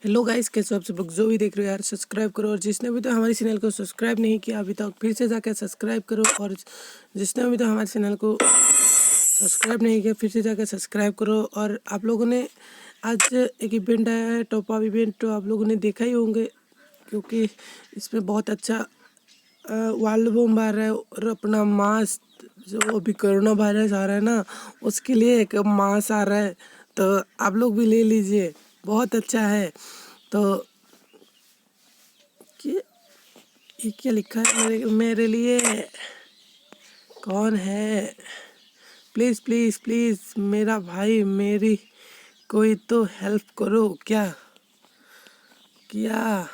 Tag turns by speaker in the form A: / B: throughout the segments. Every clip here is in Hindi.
A: हेलो गाइस, कैसे हो आप सब लोग? जो भी देख रहे हो यार, सब्सक्राइब करो। और जिसने भी तो हमारे चैनल को सब्सक्राइब नहीं किया अभी तक, फिर से जाकर सब्सक्राइब करो। और जिसने भी तो हमारे चैनल को सब्सक्राइब नहीं किया, फिर से जाकर सब्सक्राइब करो। और आप लोगों ने आज एक इवेंट आया है, टॉप अप इवेंट, तो आप लोगों ने देखा ही होंगे, क्योंकि इसमें बहुत अच्छा वर्ल्ड बम आ रहा है। और अपना मास्क, जो अभी कोरोना वायरस आ रहा है ना, उसके लिए एक मास्क आ रहा है, तो आप लोग भी ले लीजिए, बहुत अच्छा है। तो ये क्या लिखा है मेरे मेरे लिए? कौन है? प्लीज़ प्लीज़ प्लीज़ मेरा भाई, मेरी कोई तो हेल्प करो। क्या किया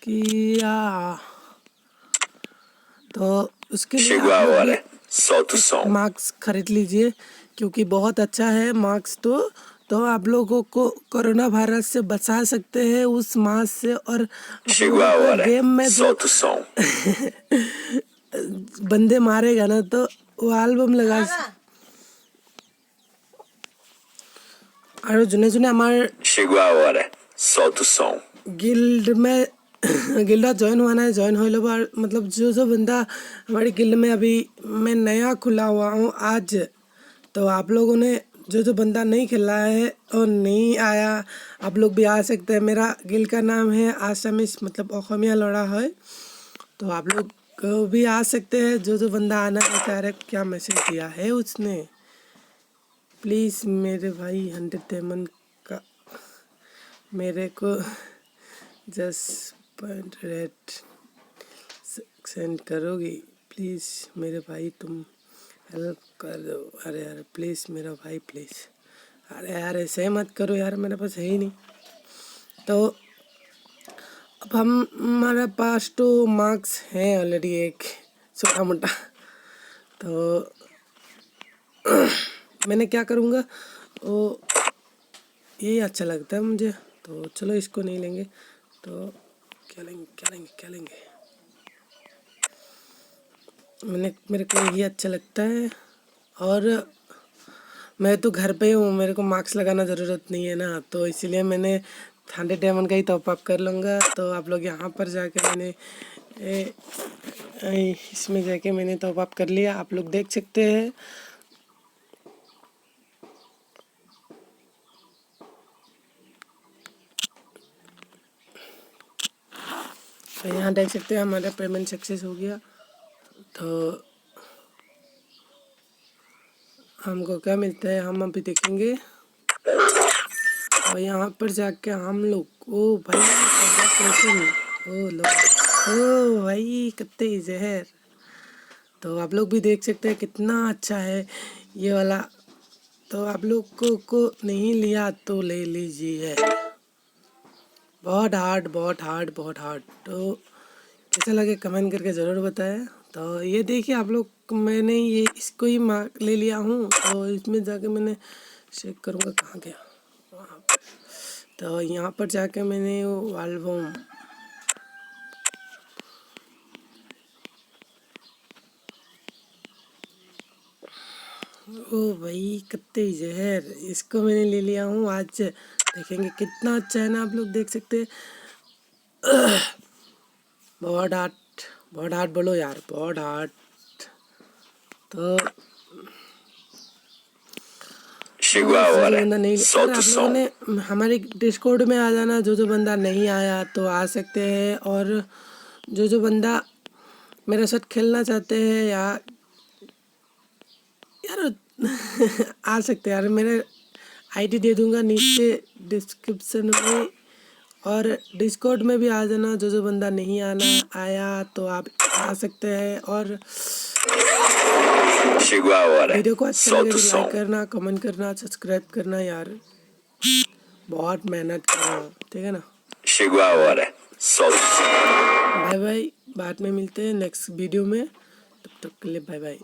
A: किया तो उसके लिए आप लोग भी मास्क खरीद लीजिए, क्योंकि बहुत अच्छा है मास्क। तो आप लोगों को कोरोना वायरस से बचा सकते हैं उस मास्क से। और आप लोगों को गेम में जो बंदे मारेगा ना, तो वो एल्बम लगा। और जुने जुने हमारे गिल्ड में गिल्ड ज्वाइन हुआ है, ज्वाइन हो लो। मतलब जो बंदा हमारी गिल्ड में, अभी मैं नया खुला हुआ हूँ आज, तो आप लोगों ने जो बंदा नहीं खेला है और नहीं आया, आप लोग भी आ सकते हैं। मेरा गिल्ड का नाम है आसामिस, मतलब अखमिया लड़ा है, तो आप लोग भी आ सकते हैं। जो बंदा आना चाह रहे। क्या मैसेज दिया है उसने? प्लीज़ मेरे भाई 100 डायमंड का मेरे को जस्ट रेट सेंड करोगी? प्लीज़ मेरे भाई, तुम हेल्प कर दो। अरे यार प्लीज़ मेरा भाई, प्लीज़। अरे यार ऐसे मत करो यार, मेरे पास है ही नहीं। तो अब हमारे पास तो मार्क्स हैं ऑलरेडी, एक छोटा मोटा। तो मैंने क्या करूँगा, वो ये अच्छा लगता है मुझे, तो चलो इसको नहीं लेंगे। तो क्या लेंगे क्या लेंगे क्या लेंगे? मेरे को यही अच्छा लगता है। और मैं तो घर पे हूँ, मेरे को मास्क लगाना ज़रूरत नहीं है ना, तो इसीलिए मैंने 100 डायमंड का ही टॉप अप कर लूँगा। तो आप लोग यहाँ पर जाके मैंने इसमें जाके मैंने टॉप अप कर लिया, आप लोग देख सकते हैं। तो यहाँ देख सकते हैं हमारा पेमेंट सक्सेस हो गया। तो हमको क्या मिलता है हम अभी देखेंगे। और यहाँ पर जाके हम लोग, ओ भाई ओ लो, ओ भाई कत्ते जहर। तो आप लोग भी देख सकते हैं कितना अच्छा है ये वाला। तो आप लोग को नहीं लिया तो ले लीजिए। बहुत हार्ड बहुत हार्ड बहुत हार्ड। तो कैसा लगे कमेंट करके ज़रूर बताएं। तो ये देखिए आप लोग, मैंने ये इसको ही मार्क ले लिया हूँ। तो इसमें जाके मैंने चेक करूँगा कहाँ गया वहाँ। तो यहाँ पर जाके मैंने वो एल्बम, ओ भाई कत्ते जहर, इसको मैंने ले लिया हूँ आज। देखेंगे कितना अच्छा है ना, आप लोग देख सकते हैं। बहुत हार्ड बोलो यार, बहुत हार्ड। तो बंदा नहीं, अगर आप लोगों ने हमारे डिस्कॉर्ड में आ जाना, जो बंदा नहीं आया तो आ सकते हैं। और जो बंदा मेरे साथ खेलना चाहते हैं यार आ सकते हैं यार। मेरे आईडी दे दूंगा नीचे डिस्क्रिप्शन में। और डिस्कॉर्ड में भी आ जाना, जो बंदा नहीं आया तो आप आ सकते हैं। और वीडियो को अच्छा लगे तो लाइक करना, कमेंट करना, सब्सक्राइब करना यार। बहुत मेहनत कर रहा हूँ, ठीक है ना। बाय बाय, बाद में मिलते हैं नेक्स्ट वीडियो में। तब तक के लिए बाय बाय।